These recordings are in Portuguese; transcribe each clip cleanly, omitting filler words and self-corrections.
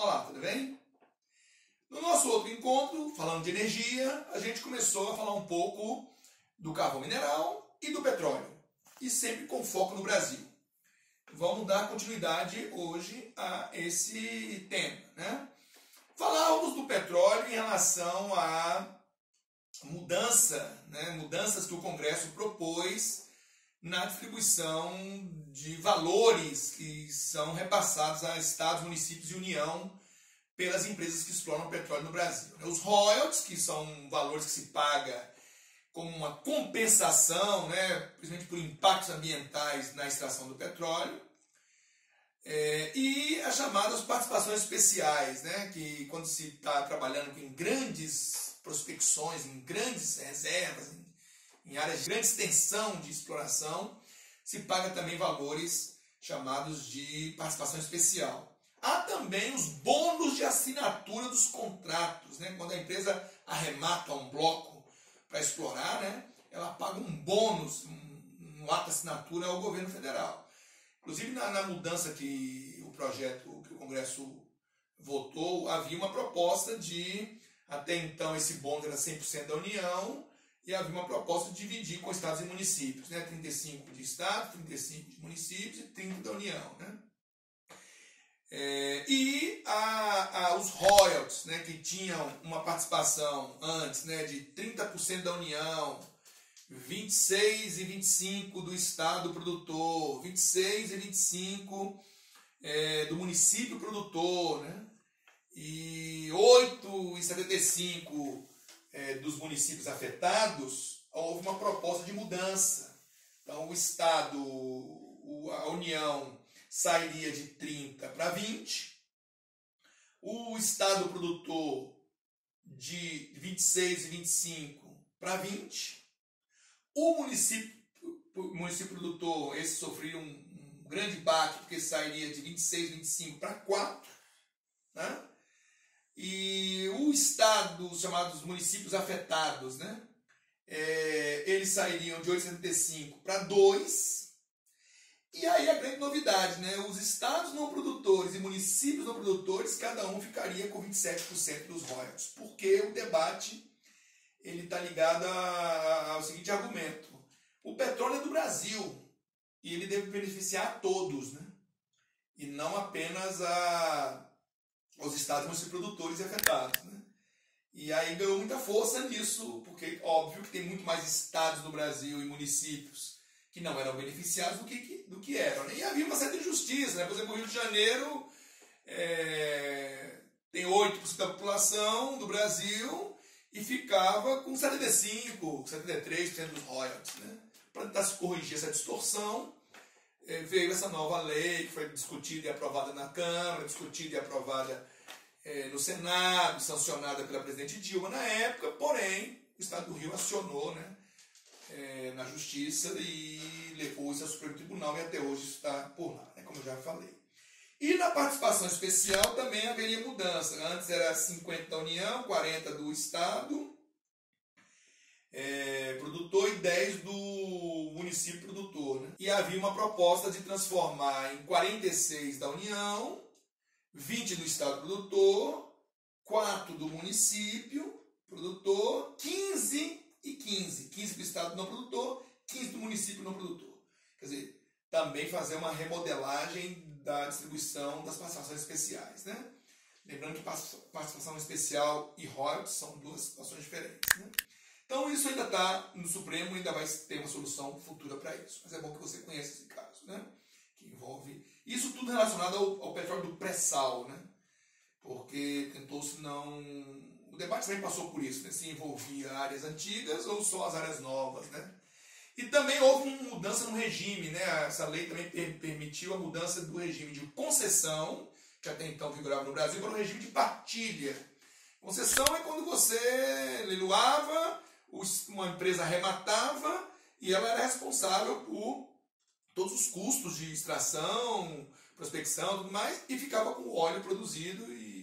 Olá, tudo bem? No nosso outro encontro, falando de energia, a gente começou a falar um pouco do carvão mineral e do petróleo, e sempre com foco no Brasil. Vamos dar continuidade hoje a esse tema, né? Falávamos do petróleo em relação à mudanças que o Congresso propôs na distribuição de valores que são repassados a estados, municípios e União pelas empresas que exploram petróleo no Brasil. Os royalties, que são valores que se paga como uma compensação, principalmente por impactos ambientais na extração do petróleo, e as chamadas participações especiais, que quando se está trabalhando em grandes prospecções, em grandes reservas, em áreas de grande extensão de exploração, se paga também valores chamados de participação especial. Há também os bônus de assinatura dos contratos, quando a empresa arremata um bloco para explorar, ela paga um bônus, um ato de assinatura ao governo federal. Inclusive, na mudança que o projeto que o Congresso votou, havia uma proposta de, até então, esse bônus era 100% da União, e havia uma proposta de dividir com estados e municípios, 35% de estados, 35% de municípios e 30% da União. Os royalties, que tinham uma participação antes de 30% da União, 26% e 25% do estado produtor, 26% e 25% do município produtor, e 8% e 75% dos municípios afetados, houve uma proposta de mudança. Então, o estado, a União, sairia de 30% para 20%, o estado produtor de 26% e 25% para 20%, o município produtor, esse sofreria um grande baque, porque sairia de 26% e 25% para 4%, e o estado, os chamados municípios afetados, eles sairiam de 8,75 para 2%. E aí a grande novidade, os estados não produtores e municípios não produtores, cada um ficaria com 27% dos royalties. Porque o debate está ligado ao seguinte argumento. O petróleo é do Brasil e ele deve beneficiar a todos, e não apenas aos estados e municípios produtores e afetados. E aí ganhou muita força nisso, porque óbvio que tem muito mais estados no Brasil e municípios que não eram beneficiados do que eram. E havia uma certa injustiça. Por exemplo, o Rio de Janeiro tem 8% da população do Brasil e ficava com 75%, 73% dos royalties. Para tentar se corrigir essa distorção, veio essa nova lei que foi discutida e aprovada na Câmara, discutida e aprovada no Senado, sancionada pela presidente Dilma na época, porém o Estado do Rio acionou na Justiça e levou isso ao Supremo Tribunal e até hoje está por lá, como eu já falei. E na participação especial também haveria mudança. Antes era 50% da União, 40% do Estado produtor e 10% do município produtor. E havia uma proposta de transformar em 46% da União, 20% do Estado produtor, 4% do município produtor, 15% e 15%. 15% do Estado não produtor, 15% do município não produtor. Quer dizer, também fazer uma remodelagem da distribuição das participações especiais. Lembrando que participação especial e royalties são duas situações diferentes. Então isso ainda está no Supremo, ainda vai ter uma solução futura para isso. Mas é bom que você conheça esse caso, que envolve isso tudo relacionado ao petróleo do pré-sal, porque tentou-se não... O debate também passou por isso, se envolvia áreas antigas ou só as áreas novas. E também houve uma mudança no regime, essa lei também permitiu a mudança do regime de concessão, que até então vigorava no Brasil, para o regime de partilha. Concessão é quando você leiloava, uma empresa arrematava e ela era responsável por todos os custos de extração, prospecção e tudo mais, e ficava com o óleo produzido e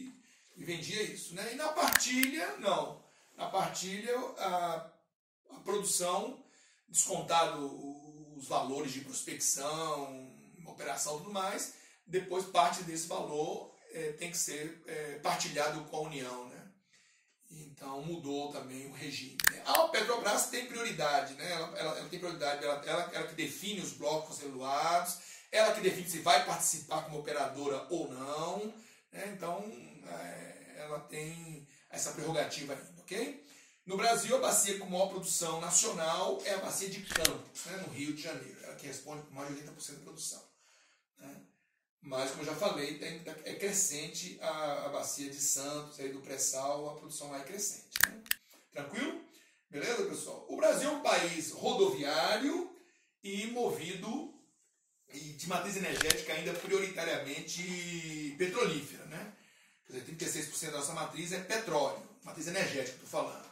vendia isso. E na partilha, não. Na partilha, a produção, descontado os valores de prospecção, operação e tudo mais, depois parte desse valor tem que ser partilhado com a União, né? Então mudou também o regime, né? A Petrobras tem prioridade, né? Ela tem prioridade, ela que define os blocos conceituados, ela que define se vai participar como operadora ou não, né? Então ela tem essa prerrogativa ainda, ok? No Brasil, a bacia com maior produção nacional é a bacia de Campos, né? No Rio de Janeiro, ela que responde por mais de 80% da produção, né? Mas, como eu já falei, é crescente a bacia de Santos, aí do pré-sal, a produção lá é crescente, né? Tranquilo? Beleza, pessoal? O Brasil é um país rodoviário e movido e de matriz energética ainda prioritariamente petrolífera, né? Quer dizer, 36% da nossa matriz é petróleo, matriz energética, estou falando.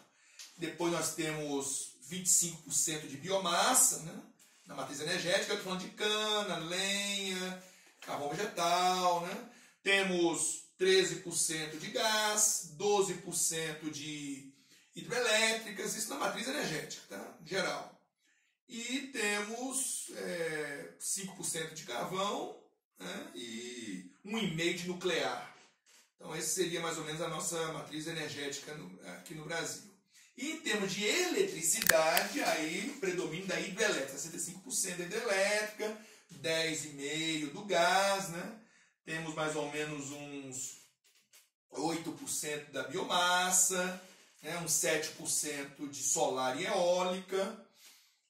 Depois nós temos 25% de biomassa, né? Na matriz energética, eu estou falando de cana, lenha, carvão vegetal, né? Temos 13% de gás, 12% de hidrelétricas, isso na matriz energética, tá? Geral. E temos 5% de carvão, né? E 1,5% de nuclear. Então, essa seria mais ou menos a nossa matriz energética aqui no Brasil. E em termos de eletricidade, aí predomínio da hidrelétrica, 65% da hidrelétrica, 10,5% do gás, né? Temos mais ou menos uns 8% da biomassa, né? Uns 7% de solar e eólica,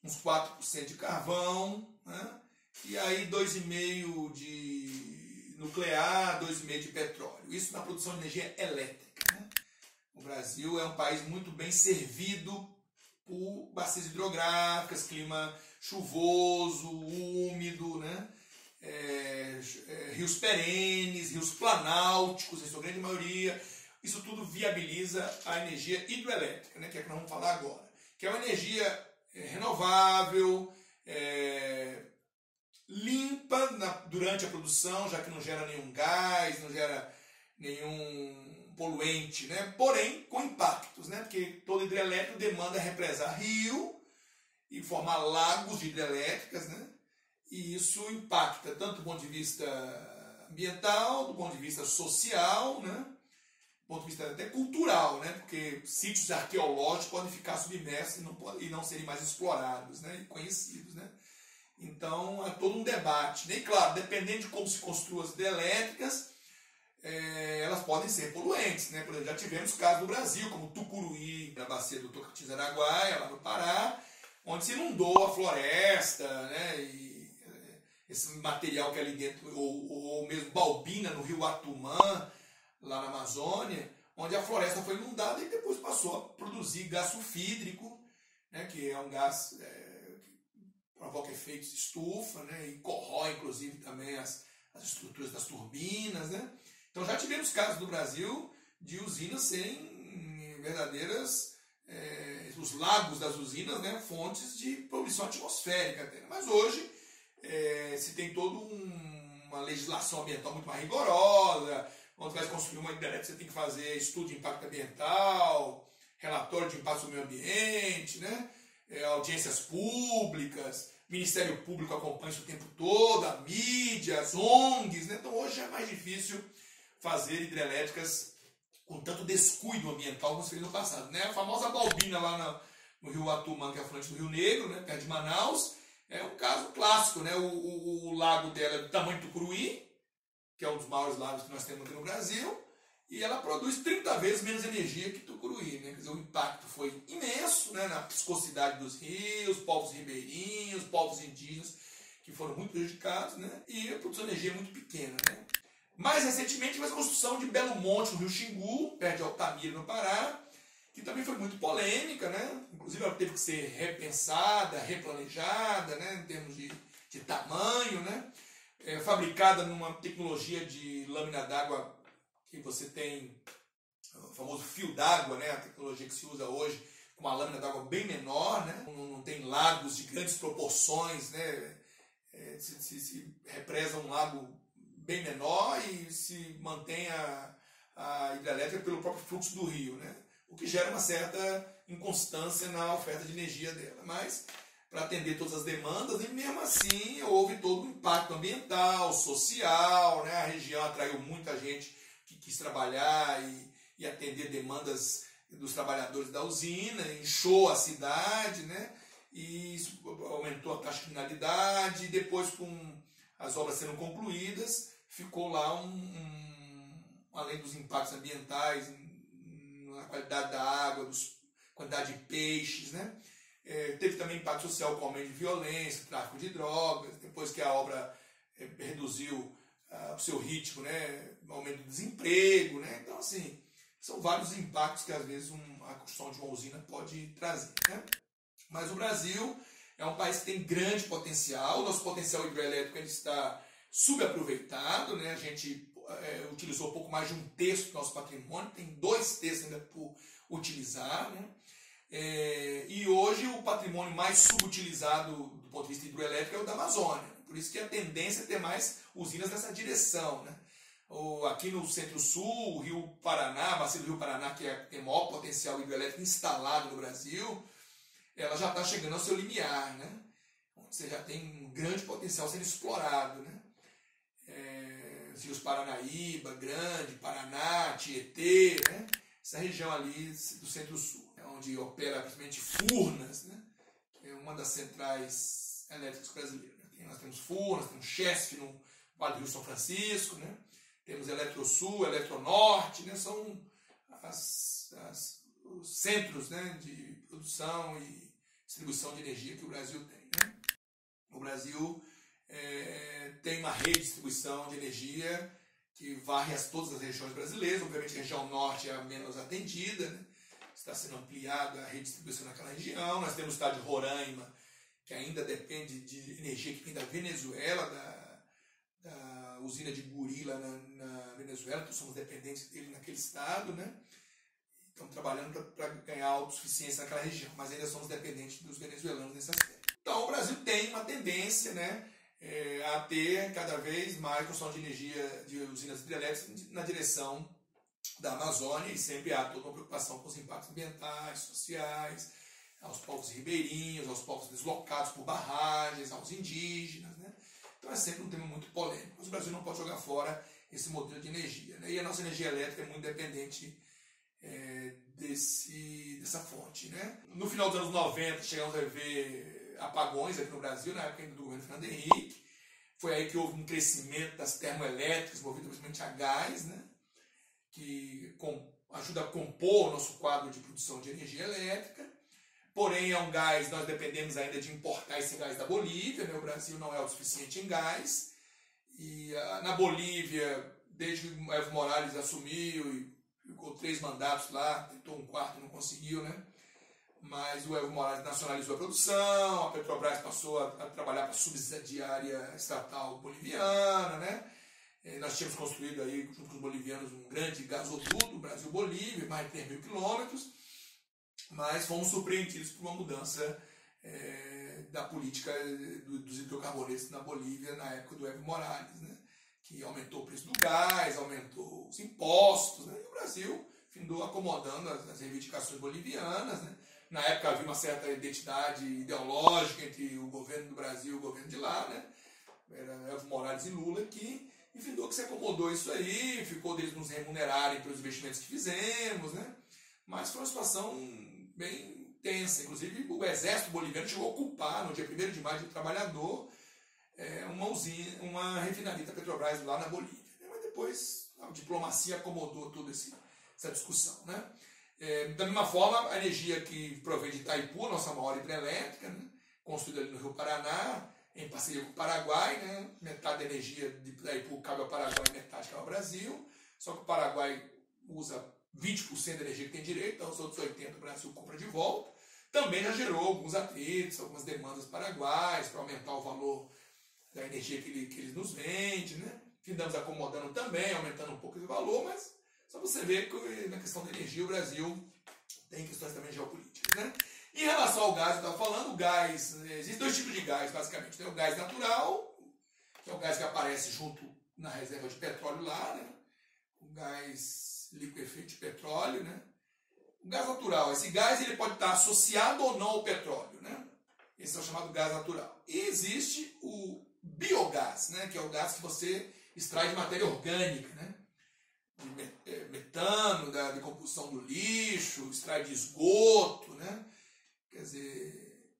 uns 4% de carvão, né? E aí 2,5% de nuclear, 2,5% de petróleo. Isso na produção de energia elétrica, né? O Brasil é um país muito bem servido por bacias hidrográficas, clima chuvoso, úmido, né? Rios perenes, rios planálticos, em sua grande maioria. Isso tudo viabiliza a energia hidroelétrica, né? Que é o que nós vamos falar agora. Que é uma energia renovável, limpa durante a produção, já que não gera nenhum gás, não gera nenhum poluente, né? Porém com impactos, né? Porque todo hidrelétrico demanda represar rio e formar lagos de hidrelétricas, né? E isso impacta tanto do ponto de vista ambiental, do ponto de vista social, né? Do ponto de vista até cultural, né? Porque sítios arqueológicos podem ficar submersos e não serem mais explorados, né? E conhecidos, né? Então é todo um debate, né? E claro, dependendo de como se construam as hidrelétricas, elas podem ser poluentes, né? Por exemplo, já tivemos casos no Brasil, como Tucuruí, na bacia do Tocantins-Araguaia, lá no Pará, onde se inundou a floresta, né? E esse material que é ali dentro, ou mesmo Balbina, no rio Atumã, lá na Amazônia, onde a floresta foi inundada e depois passou a produzir gás sulfídrico, né? Que é um gás que provoca efeitos de estufa, né? E corrói, inclusive, também as estruturas das turbinas, né? Então já tivemos casos no Brasil de usinas serem verdadeiras, os lagos das usinas, né, fontes de poluição atmosférica até. Mas hoje se tem toda uma legislação ambiental muito mais rigorosa. Quando você vai construir uma hidrelétrica, você tem que fazer estudo de impacto ambiental, relatório de impacto sobre o meio ambiente, né, audiências públicas, Ministério Público acompanha isso o tempo todo, a mídia, as ONGs, né? Então hoje é mais difícil fazer hidrelétricas com tanto descuido ambiental como se fez no passado, né? A famosa Balbina lá no rio Atumã, que é a frente do Rio Negro, né? Perto de Manaus, é um caso clássico, né? O lago dela é do tamanho do Tucuruí, que é um dos maiores lagos que nós temos aqui no Brasil, e ela produz 30 vezes menos energia que Tucuruí, né? Quer dizer, o impacto foi imenso, né? Na viscosidade dos rios, povos ribeirinhos, povos indígenas, que foram muito prejudicados, né? E a produção de energia é muito pequena, né? Mais recentemente, fez a construção de Belo Monte, no Rio Xingu, perto de Altamira, no Pará, que também foi muito polêmica, né? Inclusive ela teve que ser repensada, replanejada, né? Em termos de tamanho, né? Fabricada numa tecnologia de lâmina d'água que você tem o famoso fio d'água, né? A tecnologia que se usa hoje com uma lâmina d'água bem menor, né? Não tem lagos de grandes proporções, né? Se represa um lago bem menor e se mantém a hidrelétrica pelo próprio fluxo do rio, né? O que gera uma certa inconstância na oferta de energia dela. Mas, para atender todas as demandas, e mesmo assim houve todo um impacto ambiental, social, né? A região atraiu muita gente quis trabalhar e atender demandas dos trabalhadores da usina, inchou a cidade, né? E isso aumentou a taxa de criminalidade, e depois, com as obras sendo concluídas, ficou lá além dos impactos ambientais, na qualidade da água, quantidade de peixes, né? Teve também impacto social com aumento de violência, tráfico de drogas, depois que a obra reduziu o seu ritmo, né? Aumento do desemprego, né? Então, assim, são vários impactos que às vezes a construção de uma usina pode trazer, né? Mas o Brasil é um país que tem grande potencial, o nosso potencial hidroelétrico ainda está subaproveitado, né? A gente utilizou pouco mais de 1/3 do nosso patrimônio, tem 2/3 ainda por utilizar, né? E hoje o patrimônio mais subutilizado do ponto de vista hidroelétrico é o da Amazônia. Por isso que a tendência é ter mais usinas nessa direção, né? Aqui no Centro-Sul, o Rio Paraná, a bacia do Rio Paraná, que tem o maior potencial hidroelétrico instalado no Brasil, ela já está chegando ao seu limiar, né? Você já tem um grande potencial sendo explorado, né? Os rios Paranaíba, Grande, Paraná, Tietê, né? Essa região ali do Centro-Sul, onde opera principalmente Furnas, né? Que é uma das centrais elétricas brasileiras. Nós temos Furnas, temos Chesf no Vale do Rio São Francisco, né? Temos Eletrosul, Eletronorte, né? São os centros, né, de produção e distribuição de energia que o Brasil tem, né? O Brasil tem uma rede de distribuição de energia que varre todas as regiões brasileiras. Obviamente a região norte é a menos atendida, né? Está sendo ampliada a rede de distribuição naquela região. Nós temos o estado de Roraima, que ainda depende de energia que vem da Venezuela, da usina de Guri lá na Venezuela, então somos dependentes dele naquele estado, né? Estamos trabalhando para ganhar autossuficiência naquela região, mas ainda somos dependentes dos venezuelanos nesse aspecto. Então o Brasil tem uma tendência, né, a ter cada vez mais construção de energia de usinas hidrelétricas na direção da Amazônia, e sempre há toda uma preocupação com os impactos ambientais, sociais, aos povos ribeirinhos, aos povos deslocados por barragens, aos indígenas, né? Então é sempre um tema muito polêmico, mas o Brasil não pode jogar fora esse modelo de energia, né? E a nossa energia elétrica é muito dependente dessa fonte, né? No final dos anos 90 chegamos a ver apagões aqui no Brasil, na época ainda do governo Fernando Henrique. Foi aí que houve um crescimento das termoelétricas, movidas principalmente a gás, né? Que ajuda a compor o nosso quadro de produção de energia elétrica. Porém, é um gás, nós dependemos ainda de importar esse gás da Bolívia, né? O Brasil não é o suficiente em gás. E na Bolívia, desde que o Evo Morales assumiu e ficou 3 mandatos lá, tentou um 4º, não conseguiu, né? Mas o Evo Morales nacionalizou a produção, a Petrobras passou a trabalhar para a subsidiária estatal boliviana, né? Nós tínhamos construído aí, junto com os bolivianos, um grande gasoduto, Brasil-Bolívia, mais de 3.000 quilômetros, mas fomos surpreendidos por uma mudança da política dos hidrocarbonetos na Bolívia na época do Evo Morales, né? Que aumentou o preço do gás, aumentou os impostos, né? E o Brasil findou acomodando as reivindicações bolivianas, né? Na época havia uma certa identidade ideológica entre o governo do Brasil e o governo de lá, né? Era Evo Morales e Lula e findou que se acomodou isso aí, ficou deles nos remunerarem pelos investimentos que fizemos, né? Mas foi uma situação bem tensa. Inclusive, o exército boliviano chegou a ocupar, no dia 1º de maio, do trabalhador, uma refinaria da Petrobras lá na Bolívia. Mas depois a diplomacia acomodou toda essa discussão, né? Da mesma forma, a energia que provém de Itaipu, nossa maior hidrelétrica, né? Construída ali no Rio Paraná, em parceria com o Paraguai, né? Metade da energia de Itaipu cabe ao Paraguai e metade cabe ao Brasil. Só que o Paraguai usa 20% da energia que tem direito, então os outros 80% o Brasil compra de volta. Também já gerou alguns atritos, algumas demandas paraguaias para aumentar o valor da energia que eles nos vendem, né? Findamos acomodando também, aumentando um pouco esse valor, mas só você ver que na questão da energia o Brasil tem questões também geopolíticas, né? Em relação ao gás, eu estava falando, o gás, existem 2 tipos de gás, basicamente. Tem o gás natural, que é o gás que aparece junto na reserva de petróleo lá, né? O gás liquefeito de petróleo, né? O gás natural, esse gás ele pode estar associado ou não ao petróleo, né? Esse é o chamado gás natural. E existe o biogás, né? Que é o gás que você extrai de matéria orgânica, né? metano, da decomposição do lixo, extrai de esgoto, né? Quer dizer,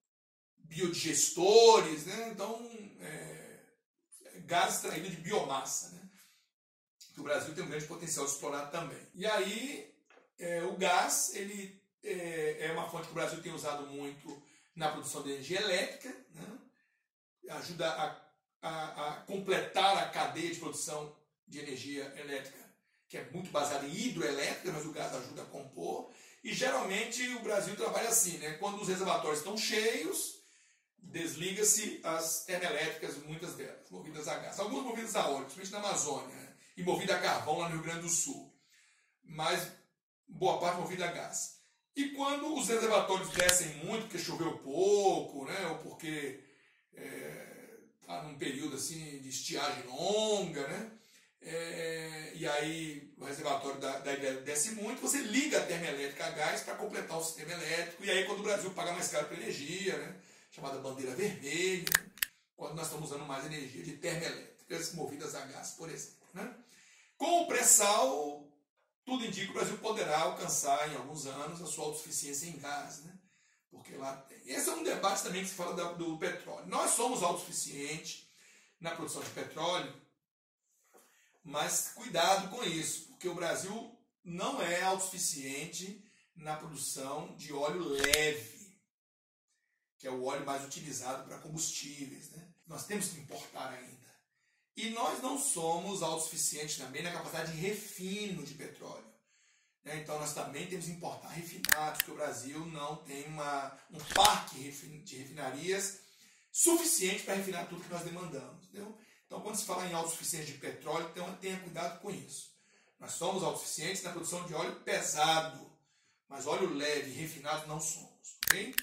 biodigestores, né? Então, gás extraído de biomassa, né? Que o Brasil tem um grande potencial de explorar também. E aí, o gás, ele é uma fonte que o Brasil tem usado muito na produção de energia elétrica, né? Ajuda a completar a cadeia de produção de energia elétrica, que é muito baseada em hidroelétrica, mas o gás ajuda a compor. E geralmente o Brasil trabalha assim, né? Quando os reservatórios estão cheios, desliga-se as termoelétricas, muitas delas, movidas a gás. Algumas movidas a óleo, principalmente na Amazônia, né? E movida a carvão lá no Rio Grande do Sul. Mas boa parte movida a gás. E quando os reservatórios descem muito, porque choveu pouco, né? Ou porque está num período assim, de estiagem longa, né? E aí o reservatório da ilha desce muito, você liga a termoelétrica a gás para completar o sistema elétrico, e aí quando o Brasil paga mais caro pela energia, né, chamada bandeira vermelha, quando nós estamos usando mais energia de termoelétricas movidas a gás, por exemplo. Né? Com o pré-sal, tudo indica que o Brasil poderá alcançar em alguns anos a sua autossuficiência em gás, né? Porque lá tem. Esse é um debate também que se fala do petróleo. Nós somos autossuficientes na produção de petróleo, mas cuidado com isso, porque o Brasil não é autossuficiente na produção de óleo leve, que é o óleo mais utilizado para combustíveis, né? Nós temos que importar ainda. E nós não somos autossuficientes também na capacidade de refino de petróleo. Então nós também temos que importar refinados, porque o Brasil não tem um parque de refinarias suficiente para refinar tudo que nós demandamos. Entendeu? Então, quando se fala em autossuficiência de petróleo, então tenha cuidado com isso. Nós somos autossuficientes na produção de óleo pesado, mas óleo leve e refinado não somos. Okay?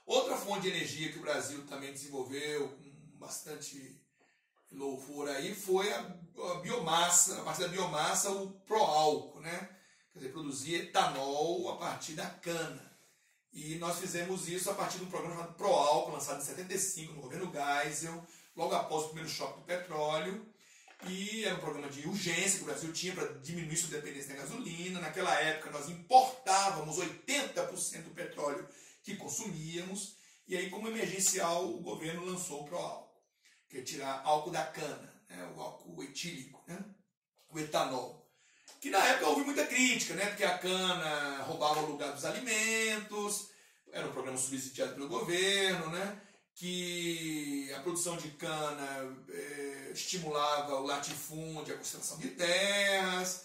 Outra fonte de energia que o Brasil também desenvolveu com bastante louvor aí foi a biomassa, a partir da biomassa, o pró-álcool, né? Quer dizer, produzir etanol a partir da cana. E nós fizemos isso a partir de um programa chamado pró-álcool, lançado em 75 no governo Geisel, logo após o primeiro choque do petróleo, e era um programa de urgência que o Brasil tinha para diminuir sua dependência da gasolina. Naquela época nós importávamos 80% do petróleo que consumíamos, e aí como emergencial o governo lançou o pró-álcool, que é tirar álcool da cana, né, o álcool etílico, né, o etanol. Que na época houve muita crítica, né, porque a cana roubava o lugar dos alimentos, era um programa subsidiado pelo governo, né, que a produção de cana estimulava o latifúndio, a concentração de terras,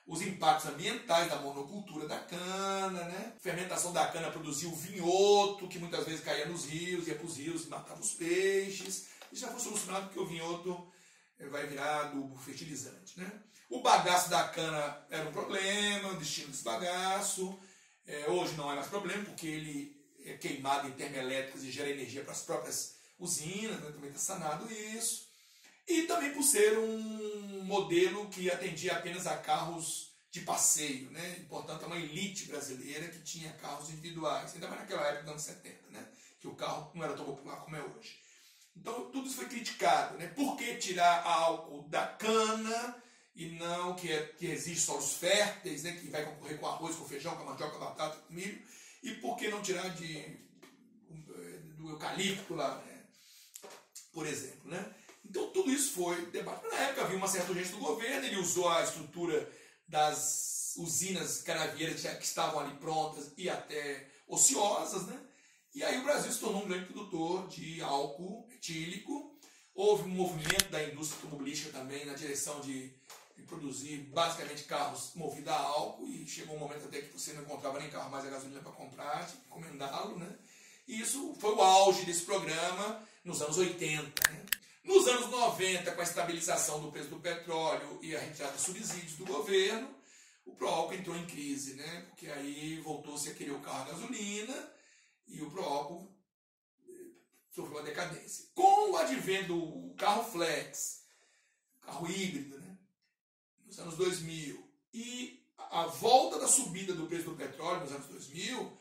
os impactos ambientais da monocultura da cana, né? A fermentação da cana produzia o vinhoto, que muitas vezes caía nos rios, ia para os rios e matava os peixes. Isso já foi solucionado porque o vinhoto vai virar adubo fertilizante, né? O bagaço da cana era um problema, o destino desse bagaço. Hoje não é mais problema, porque ele é queimado em termoelétricas e gera energia para as próprias usinas, né? Também está sanado isso. E também por ser um modelo que atendia apenas a carros de passeio, né? E, portanto, é uma elite brasileira que tinha carros individuais, ainda mais naquela época dos anos 70, né? Que o carro não era tão popular como é hoje. Então, tudo isso foi criticado, né? Por que tirar álcool da cana e não que exige solos férteis, né? Que vai concorrer com arroz, com feijão, com mandioca, batata, com milho? E por que não tirar do eucalipto lá, né? Por exemplo, né? Então tudo isso foi debate. Na época havia uma certa urgência do governo, ele usou a estrutura das usinas canavieiras que estavam ali prontas e até ociosas, né? E aí o Brasil se tornou um grande produtor de álcool etílico. Houve um movimento da indústria automobilística também na direção de produzir basicamente carros movidos a álcool, e chegou um momento até que você não encontrava nem carro mais a gasolina para comprar, tinha que encomendá-lo, né? E isso foi o auge desse programa nos anos 80, né? Nos anos 90, com a estabilização do preço do petróleo e a retirada de subsídios do governo, o pró-álcool entrou em crise, né? Porque aí voltou-se a querer o carro a gasolina e o pró-álcool sofreu uma decadência. Com o advento do carro flex, carro híbrido, né? Nos anos 2000, e a volta da subida do preço do petróleo nos anos 2000,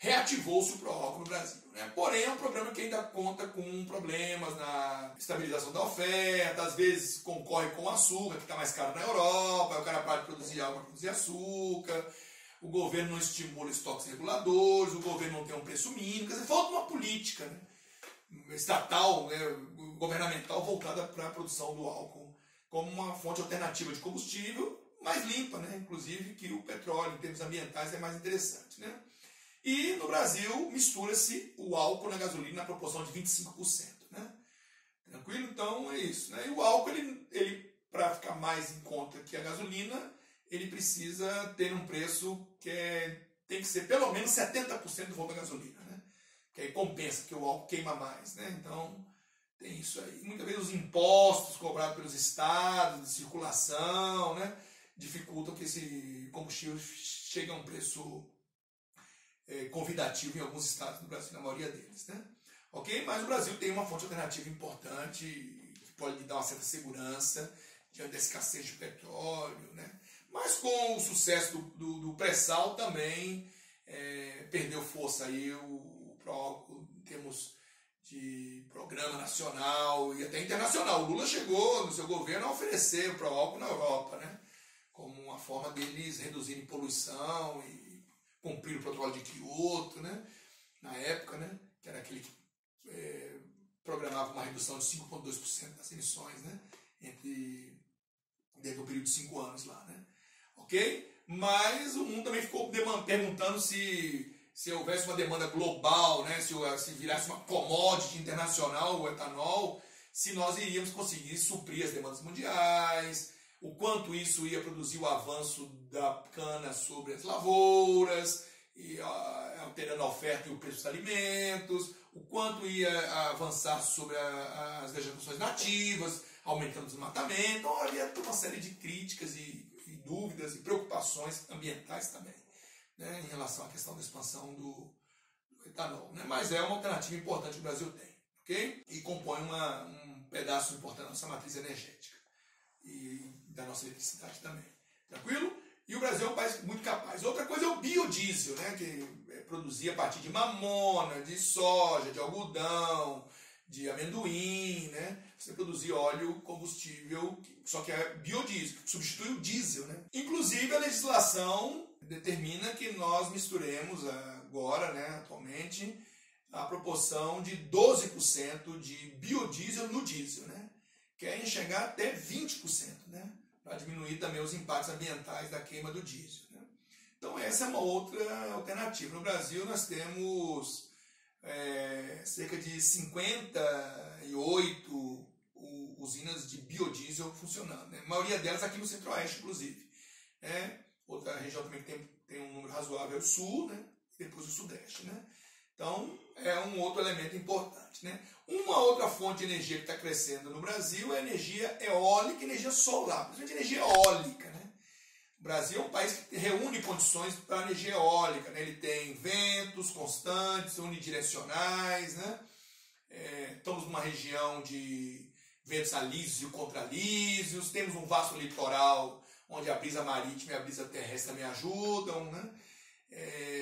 reativou-se o pró-álcool no Brasil, né? Porém, é um programa que ainda conta com problemas na estabilização da oferta, às vezes concorre com o açúcar, que está mais caro na Europa, aí o cara para de produzir álcool para produzir açúcar, o governo não estimula estoques reguladores, o governo não tem um preço mínimo, quer dizer, falta uma política, né, estatal, né, governamental voltada para a produção do álcool como uma fonte alternativa de combustível mais limpa, né, inclusive que o petróleo, em termos ambientais, é mais interessante, né? E no Brasil mistura-se o álcool na gasolina na proporção de 25%, né? Tranquilo? Então é isso, né? E o álcool, ele para ficar mais em conta que a gasolina, ele precisa ter um preço que tem que ser pelo menos 70% do valor da gasolina, né? Que aí compensa, que o álcool queima mais, né? Então tem isso aí. Muitas vezes os impostos cobrados pelos estados de circulação, né, dificultam que esse combustível chegue a um preço convidativo em alguns estados do Brasil, na maioria deles, né? Ok? Mas o Brasil tem uma fonte alternativa importante que pode lhe dar uma certa segurança diante da escassez de petróleo, né? Mas com o sucesso do pré-sal também perdeu força aí o pró-álcool em termos de programa nacional e até internacional. O Lula chegou no seu governo a oferecer o pró-álcool na Europa, né, como uma forma deles reduzirem poluição e cumprir o protocolo de Kyoto, né, na época, né, que era aquele que programava uma redução de 5,2% das emissões, né, dentro do período de 5 anos lá, né, ok? Mas o mundo também ficou perguntando se houvesse uma demanda global, né, se virasse uma commodity internacional o etanol, se nós iríamos conseguir suprir as demandas mundiais, o quanto isso ia produzir o avanço da cana sobre as lavouras, e alterando a oferta e o preço dos alimentos, o quanto ia avançar sobre as vegetações nativas, aumentando o desmatamento. Então havia toda uma série de críticas e dúvidas e preocupações ambientais também, né, em relação à questão da expansão do etanol, né? Mas é uma alternativa importante que o Brasil tem, ok? E compõe um pedaço importante da nossa matriz energética e da nossa eletricidade também, tranquilo? E o Brasil é um país muito capaz. Outra coisa é o biodiesel, né, que é produzido a partir de mamona, de soja, de algodão, de amendoim, né? Você produzir óleo combustível, só que é biodiesel, que substitui o diesel, né? Inclusive a legislação determina que nós misturemos agora, né, atualmente, a proporção de 12% de biodiesel no diesel, né? Querem chegar até 20%, né? Para diminuir também os impactos ambientais da queima do diesel, né? Então essa é uma outra alternativa. No Brasil nós temos cerca de 58 usinas de biodiesel funcionando, né? A maioria delas aqui no Centro-Oeste, inclusive, né? Outra região também que tem um número razoável é o Sul, né? E depois o Sudeste, né? Então é um outro elemento importante, né? Uma outra fonte de energia que está crescendo no Brasil é a energia eólica e energia solar, principalmente energia eólica, né? O Brasil é um país que reúne condições para a energia eólica, né? Ele tem ventos constantes, unidirecionais, né? Estamos numa região de ventos alísios e contralísios, temos um vasto litoral onde a brisa marítima e a brisa terrestre também ajudam, né?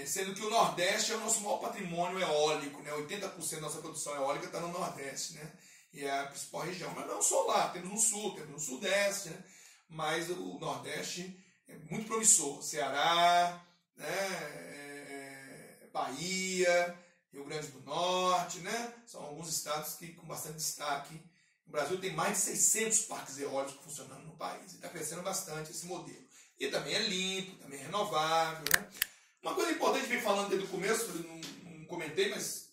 Sendo que o Nordeste é o nosso maior patrimônio eólico, né? 80% da nossa produção eólica está no Nordeste, né? E é a principal região, mas não só lá, temos no Sul, temos no Sudeste, né? Mas o Nordeste é muito promissor, Ceará, né? Bahia, Rio Grande do Norte, né? São alguns estados que com bastante destaque. O Brasil tem mais de 600 parques eólicos funcionando no país, e está crescendo bastante esse modelo. E também é limpo, também é renovável, né? Uma coisa importante que vem falando desde o começo, não comentei, mas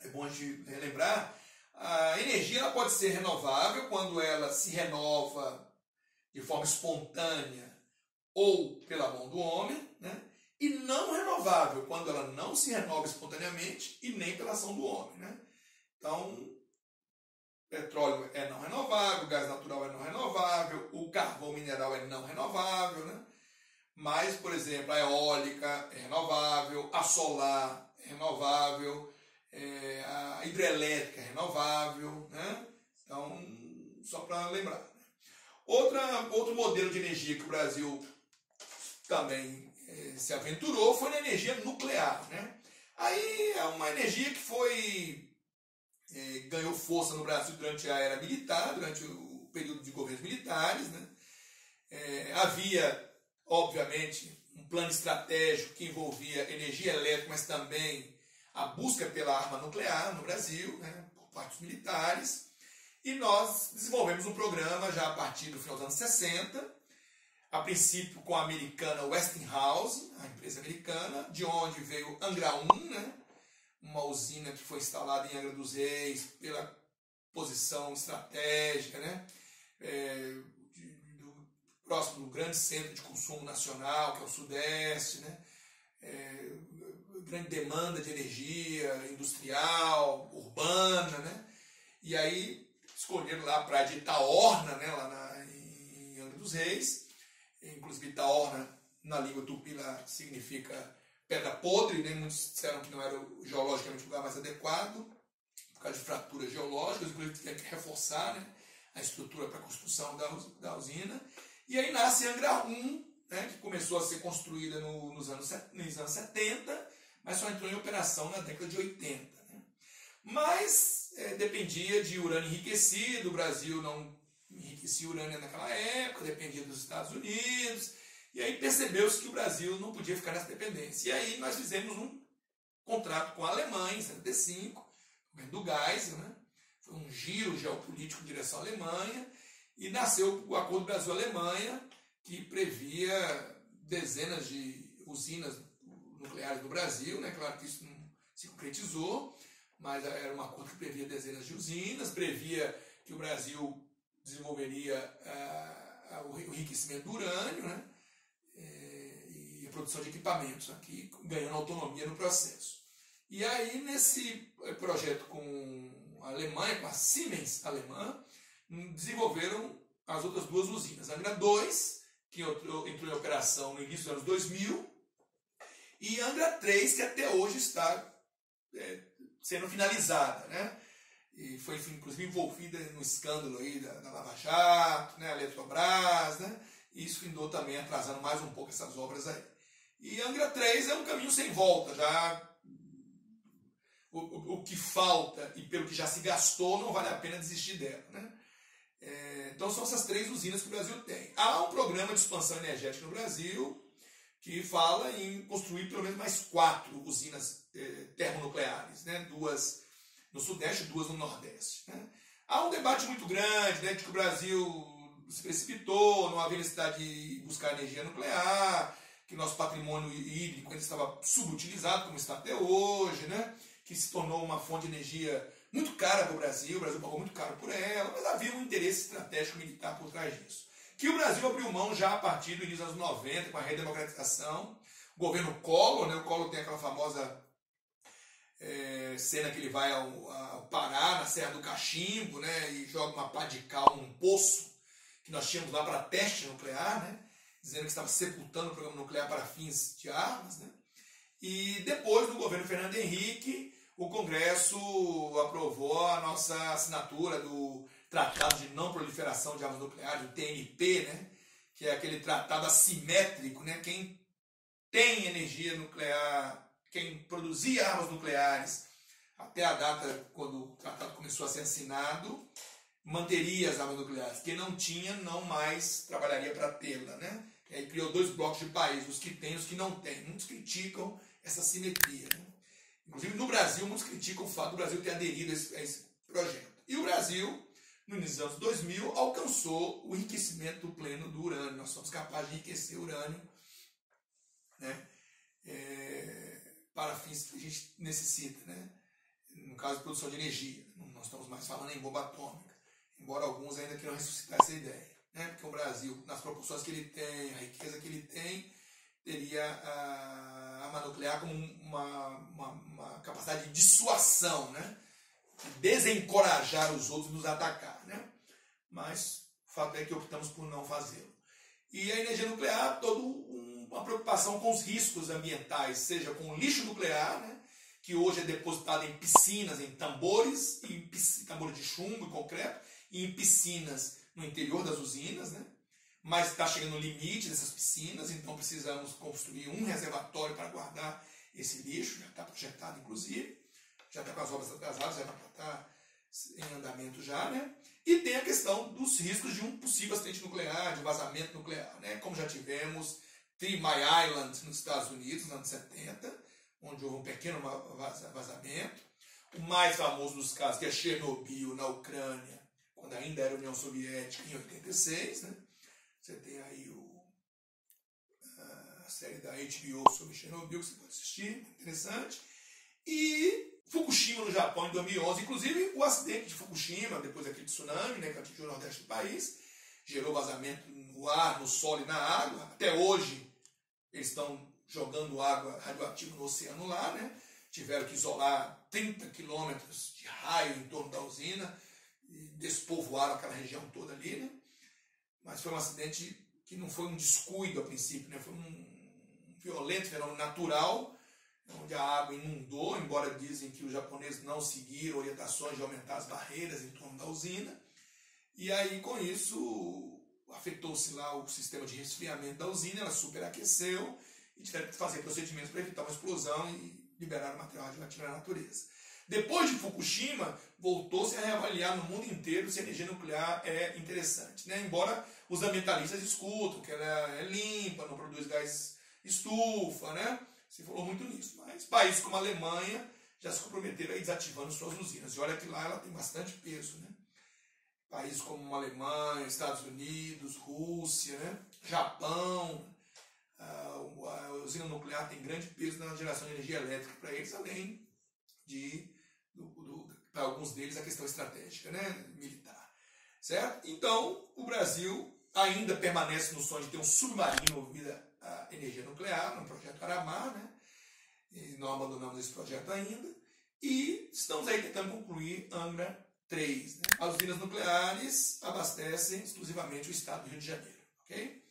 é bom a gente relembrar, a energia ela pode ser renovável quando ela se renova de forma espontânea ou pela mão do homem, né? E não renovável quando ela não se renova espontaneamente e nem pela ação do homem, né? Então, petróleo é não renovável, gás natural é não renovável, o carvão mineral é não renovável, né? Mas, por exemplo, a eólica é renovável, a solar é renovável, a hidrelétrica é renovável, né? Então, só para lembrar, né? Outro modelo de energia que o Brasil também se aventurou foi na energia nuclear, né? Aí é uma energia que ganhou força no Brasil durante a era militar, durante o período de governos militares, né? Havia, obviamente, um plano estratégico que envolvia energia elétrica, mas também a busca pela arma nuclear no Brasil, né, por parte dos militares. E nós desenvolvemos um programa já a partir do final dos anos 60, a princípio com a americana Westinghouse, a empresa americana, de onde veio Angra 1, né, uma usina que foi instalada em Angra dos Reis pela posição estratégica, né, próximo do grande centro de consumo nacional, que é o Sudeste, né, grande demanda de energia industrial, urbana, né, e aí escolheram lá a praia de Itaorna, né, lá em Angra dos Reis. Inclusive Itaorna, na língua tupi, lá significa pedra podre, né? Muitos disseram que não era geologicamente o lugar mais adequado, por causa de fraturas geológicas, inclusive tem que reforçar, né, a estrutura para a construção da usina. E aí nasce Angra 1, né, que começou a ser construída nos anos 70, mas só entrou em operação na década de 80. Né? Mas dependia de urânio enriquecido, o Brasil não enriquecia urânio naquela época, dependia dos Estados Unidos, e aí percebeu-se que o Brasil não podia ficar nessa dependência. E aí nós fizemos um contrato com a Alemanha, em 75, do Geisel, né? Foi um giro geopolítico em direção à Alemanha, e nasceu o Acordo Brasil-Alemanha, que previa dezenas de usinas nucleares no Brasil, né? Claro que isso não se concretizou, mas era um acordo que previa dezenas de usinas, previa que o Brasil desenvolveria o enriquecimento do urânio, né? E a produção de equipamentos, aqui ganhando autonomia no processo. E aí, nesse projeto com a Alemanha, com a Siemens alemã, desenvolveram as outras duas usinas. Angra 2, que entrou em operação no início dos anos 2000, e Angra 3, que até hoje está sendo finalizada, né? E foi inclusive envolvida no escândalo aí da Lava Jato, né, a Eletrobras, né, e isso findou também atrasando mais um pouco essas obras aí. E Angra 3 é um caminho sem volta, já o que falta e pelo que já se gastou não vale a pena desistir dela, né? Então são essas três usinas que o Brasil tem. Há um programa de expansão energética no Brasil que fala em construir pelo menos mais 4 usinas termonucleares, né, 2 no Sudeste e 2 no Nordeste. Né? Há um debate muito grande, né, de que o Brasil se precipitou, não havia necessidade de buscar energia nuclear, que nosso patrimônio hídrico ainda estava subutilizado, como está até hoje, né, que se tornou uma fonte de energia muito cara para o Brasil pagou muito caro por ela, mas havia um interesse estratégico militar por trás disso. Que o Brasil abriu mão já a partir do início dos anos 90, com a redemocratização, o governo Collor, né, o Collor tem aquela famosa cena que ele vai ao Pará, na Serra do Cachimbo, né, e joga uma pá de cal num poço que nós tínhamos lá para teste nuclear, né, dizendo que estava sepultando o programa nuclear para fins de armas. Né, e depois do governo Fernando Henrique, o Congresso aprovou a nossa assinatura do Tratado de Não Proliferação de Armas Nucleares, o TNP, né, que é aquele tratado assimétrico, né, quem tem energia nuclear, quem produzia armas nucleares até a data quando o tratado começou a ser assinado, manteria as armas nucleares. Quem não tinha, não mais trabalharia para tê-la. Né? E aí criou 2 blocos de países, os que têm e os que não têm. Muitos criticam essa simetria. Né? Inclusive no Brasil, muitos criticam o fato do Brasil ter aderido a esse projeto. E o Brasil, no início dos anos 2000, alcançou o enriquecimento pleno do urânio. Nós somos capazes de enriquecer urânio, né? Para fins que a gente necessita, né? No caso de produção de energia. Não estamos mais falando em bomba atômica, embora alguns ainda queiram ressuscitar essa ideia. Né? Porque o Brasil, nas proporções que ele tem, a riqueza que ele tem, teria a arma nuclear como uma capacidade de dissuasão, né? De desencorajar os outros nos atacar. Né? Mas o fato é que optamos por não fazê-lo. E a energia nuclear, toda uma preocupação com os riscos ambientais, seja com o lixo nuclear, né, que hoje é depositado em piscinas, em tambores, tambores de chumbo e concreto, e em piscinas no interior das usinas, né, mas está chegando no limite dessas piscinas, então precisamos construir um reservatório para guardar esse lixo, já está projetado inclusive, já está com as obras atrasadas, já está em andamento já, né? E tem a questão dos riscos de um possível acidente nuclear, de vazamento nuclear, né? Como já tivemos 3 Mile Island nos Estados Unidos, nos anos 70, onde houve um pequeno vazamento. O mais famoso dos casos, que é Chernobyl, na Ucrânia, quando ainda era União Soviética, em 86, né? Você tem aí a série da HBO sobre Chernobyl, que você pode assistir, interessante. E Fukushima, no Japão, em 2011. Inclusive, o acidente de Fukushima, depois daquele tsunami, né, que atingiu o nordeste do país, gerou vazamento no ar, no solo e na água. Até hoje, eles estão jogando água radioativa no oceano lá, né? Tiveram que isolar 30 quilômetros de raio em torno da usina e despovoaram aquela região toda ali, né? Mas foi um acidente que não foi um descuido a princípio, né? Foi um violento fenômeno natural, onde a água inundou, embora dizem que os japoneses não seguiram orientações de aumentar as barreiras em torno da usina. E aí, com isso, afetou-se lá o sistema de resfriamento da usina, ela superaqueceu e tiveram que fazer procedimentos para evitar uma explosão e liberar o material radioativo na natureza. Depois de Fukushima, voltou-se a reavaliar no mundo inteiro se a energia nuclear é interessante, né? Embora os ambientalistas discutam que ela é limpa, não produz gás estufa, né? Se falou muito nisso. Mas países como a Alemanha já se comprometeram a ir desativando suas usinas. E olha que lá ela tem bastante peso, né? Países como a Alemanha, Estados Unidos, Rússia, né? Japão. A usina nuclear tem grande peso na geração de energia elétrica para eles, além de, para alguns deles, a questão estratégica, né? Militar. Certo? Então, o Brasil ainda permanece no sonho de ter um submarino movido a energia nuclear, no projeto Aramar, né? E não abandonamos esse projeto ainda. E estamos aí tentando concluir Angra 3. Né? As usinas nucleares abastecem exclusivamente o estado do Rio de Janeiro. Okay?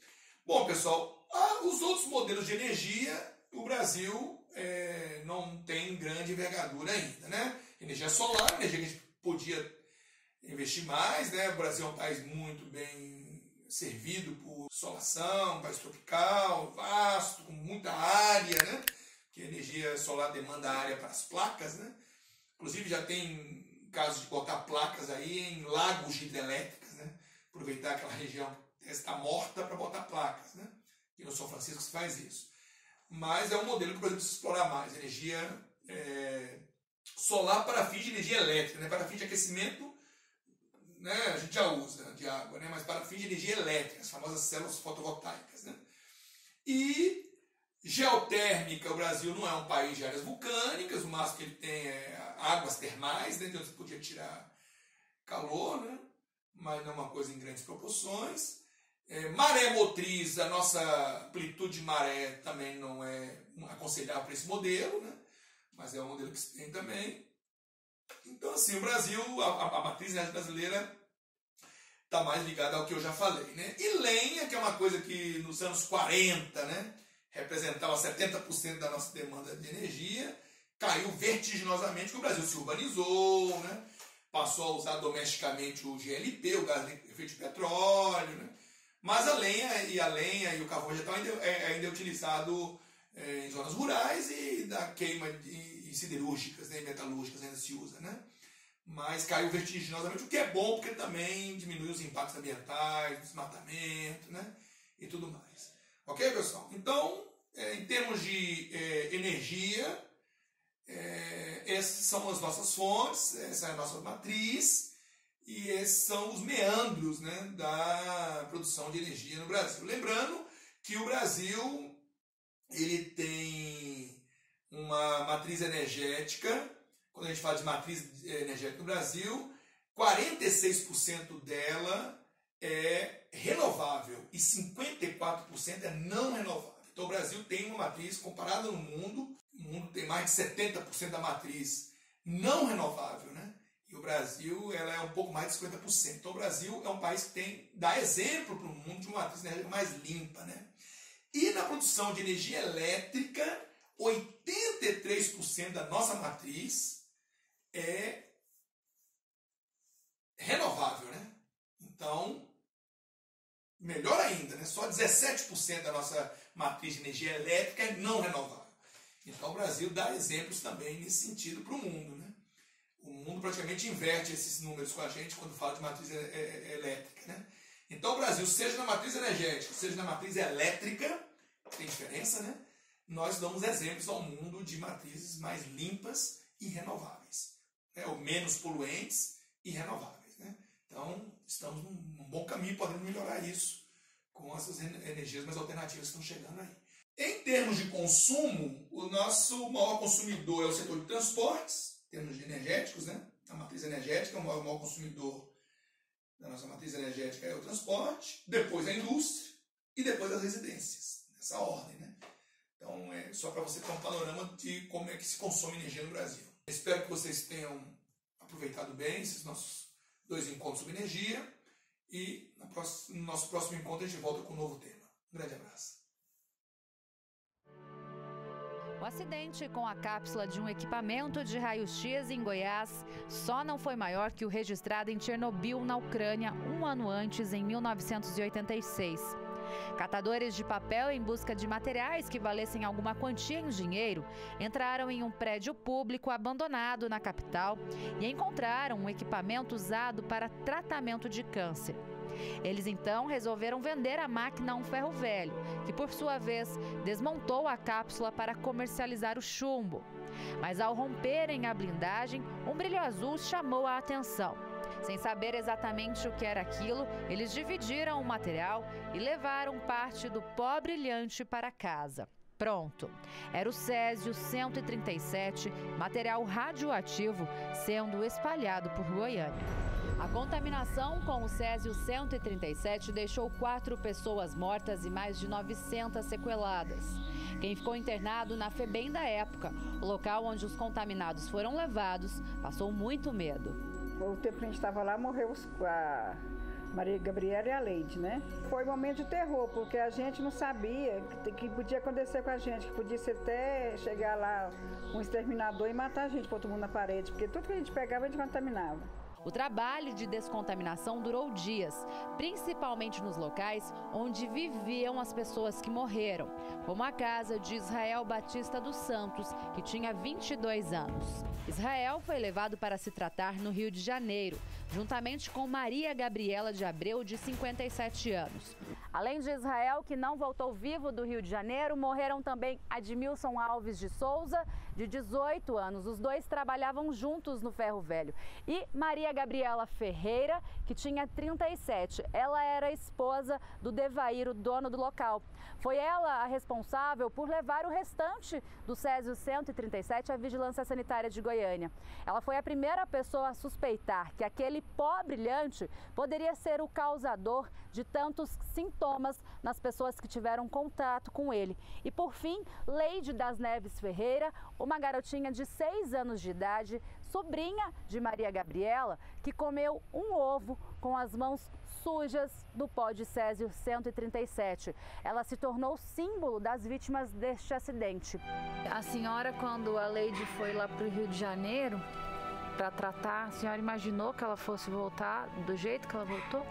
Bom, pessoal, os outros modelos de energia, o Brasil não tem grande envergadura ainda. Né? Energia solar, energia que a gente podia investir mais. Né? O Brasil é um país muito bem servido por insolação, país tropical, vasto, com muita área, né? Que a energia solar demanda área para as placas, né? Inclusive já tem casos de botar placas aí em lagos hidrelétricas, né? Aproveitar aquela região que está morta para botar placas, né? E no São Francisco se faz isso. Mas é um modelo que o Brasil precisa explorar mais, energia solar para fins de energia elétrica, né? Para fins de aquecimento, né, a gente já usa de água, né, mas para fins de energia elétrica, as famosas células fotovoltaicas. Né? E geotérmica, o Brasil não é um país de áreas vulcânicas, o máximo que ele tem é águas termais, né, de onde você podia tirar calor, né, mas não é uma coisa em grandes proporções. Maré motriz, a nossa amplitude de maré também não é aconselhável para esse modelo, né, mas é um modelo que se tem também. Então, assim, o Brasil, a matriz brasileira está mais ligada ao que eu já falei. Né? E lenha, que é uma coisa que nos anos 40, né, representava 70% da nossa demanda de energia, caiu vertiginosamente, porque o Brasil se urbanizou, né, passou a usar domesticamente o GLP, o gás de efeito de petróleo. Né? Mas a lenha e o carvão vegetal ainda é utilizado em zonas rurais e da queima siderúrgicas, né, e metalúrgicas ainda se usa, né? Mas caiu vertiginosamente, o que é bom porque também diminui os impactos ambientais, desmatamento, né, e tudo mais. Ok, pessoal? Então, em termos de energia, essas são as nossas fontes, essa é a nossa matriz e esses são os meandros, né, da produção de energia no Brasil. Lembrando que o Brasil ele tem uma matriz energética, quando a gente fala de matriz energética no Brasil, 46% dela é renovável e 54% é não renovável. Então o Brasil tem uma matriz, comparada no mundo, o mundo tem mais de 70% da matriz não renovável, né? E o Brasil ela é um pouco mais de 50%. Então o Brasil é um país que dá exemplo para o mundo de uma matriz energética mais limpa, né? E na produção de energia elétrica, 83% da nossa matriz é renovável, né? Então, melhor ainda, né? Só 17% da nossa matriz de energia elétrica é não renovável. Então o Brasil dá exemplos também nesse sentido para o mundo, né? O mundo praticamente inverte esses números com a gente quando fala de matriz elétrica, né? Então o Brasil, seja na matriz energética, seja na matriz elétrica, tem diferença, né? Nós damos exemplos ao mundo de matrizes mais limpas e renováveis, né? Ou menos poluentes e renováveis, né? Então estamos num bom caminho, podendo melhorar isso com essas energias mais alternativas que estão chegando aí. Em termos de consumo, o nosso maior consumidor é o setor de transportes, em termos de energéticos, né? A matriz energética, o maior consumidor da nossa matriz energética é o transporte, depois a indústria e depois as residências, nessa ordem, né? Então, é só para você ter um panorama de como é que se consome energia no Brasil. Espero que vocês tenham aproveitado bem esses nossos 2 encontros sobre energia e no nosso próximo encontro a gente volta com um novo tema. Um grande abraço. O acidente com a cápsula de um equipamento de raio-x em Goiás só não foi maior que o registrado em Chernobyl, na Ucrânia, 1 ano antes, em 1986. Catadores de papel em busca de materiais que valessem alguma quantia em dinheiro entraram em um prédio público abandonado na capital e encontraram um equipamento usado para tratamento de câncer. Eles então resolveram vender a máquina a um ferro velho, que por sua vez desmontou a cápsula para comercializar o chumbo. Mas ao romperem a blindagem, um brilho azul chamou a atenção. Sem saber exatamente o que era aquilo, eles dividiram o material e levaram parte do pó brilhante para casa. Pronto, era o Césio 137, material radioativo, sendo espalhado por Goiânia. A contaminação com o Césio 137 deixou 4 pessoas mortas e mais de 900 sequeladas. Quem ficou internado na FEBEM da época, o local onde os contaminados foram levados, passou muito medo. O tempo que a gente estava lá, morreu a Maria Gabriela e a Leide, né? Foi um momento de terror, porque a gente não sabia que podia acontecer com a gente, que podia ser até chegar lá um exterminador e matar a gente, pôr todo mundo na parede, porque tudo que a gente pegava, a gente contaminava. O trabalho de descontaminação durou dias, principalmente nos locais onde viviam as pessoas que morreram, como a casa de Israel Batista dos Santos, que tinha 22 anos. Israel foi levado para se tratar no Rio de Janeiro, juntamente com Maria Gabriela de Abreu, de 57 anos. Além de Israel, que não voltou vivo do Rio de Janeiro, morreram também Admilson Alves de Souza, de 18 anos. Os dois trabalhavam juntos no Ferro Velho. E Maria Gabriela Ferreira, que tinha 37. Ela era esposa do Devair, o dono do local. Foi ela a responsável por levar o restante do Césio 137 à Vigilância Sanitária de Goiânia. Ela foi a primeira pessoa a suspeitar que aquele pó brilhante poderia ser o causador de tantos sintomas nas pessoas que tiveram contato com ele. E por fim, Leide das Neves Ferreira, uma garotinha de 6 anos de idade, sobrinha de Maria Gabriela, que comeu um ovo com as mãos sujas do pó de Césio 137. Ela se tornou símbolo das vítimas deste acidente. A senhora, quando a Leide foi lá para o Rio de Janeiro para tratar, a senhora imaginou que ela fosse voltar do jeito que ela voltou?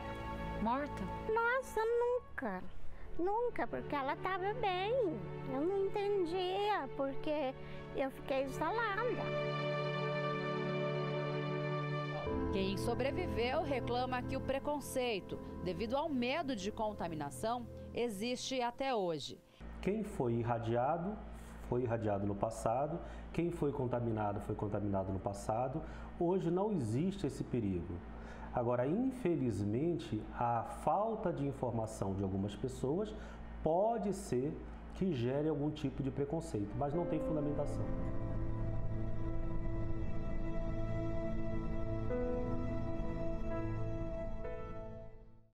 Morta? Nossa, nunca, porque ela estava bem. Eu não entendia, porque eu fiquei isolada. Quem sobreviveu reclama que o preconceito, devido ao medo de contaminação, existe até hoje. Quem foi irradiado no passado. Quem foi contaminado no passado. Hoje não existe esse perigo. Agora, infelizmente, a falta de informação de algumas pessoas pode ser que gere algum tipo de preconceito, mas não tem fundamentação.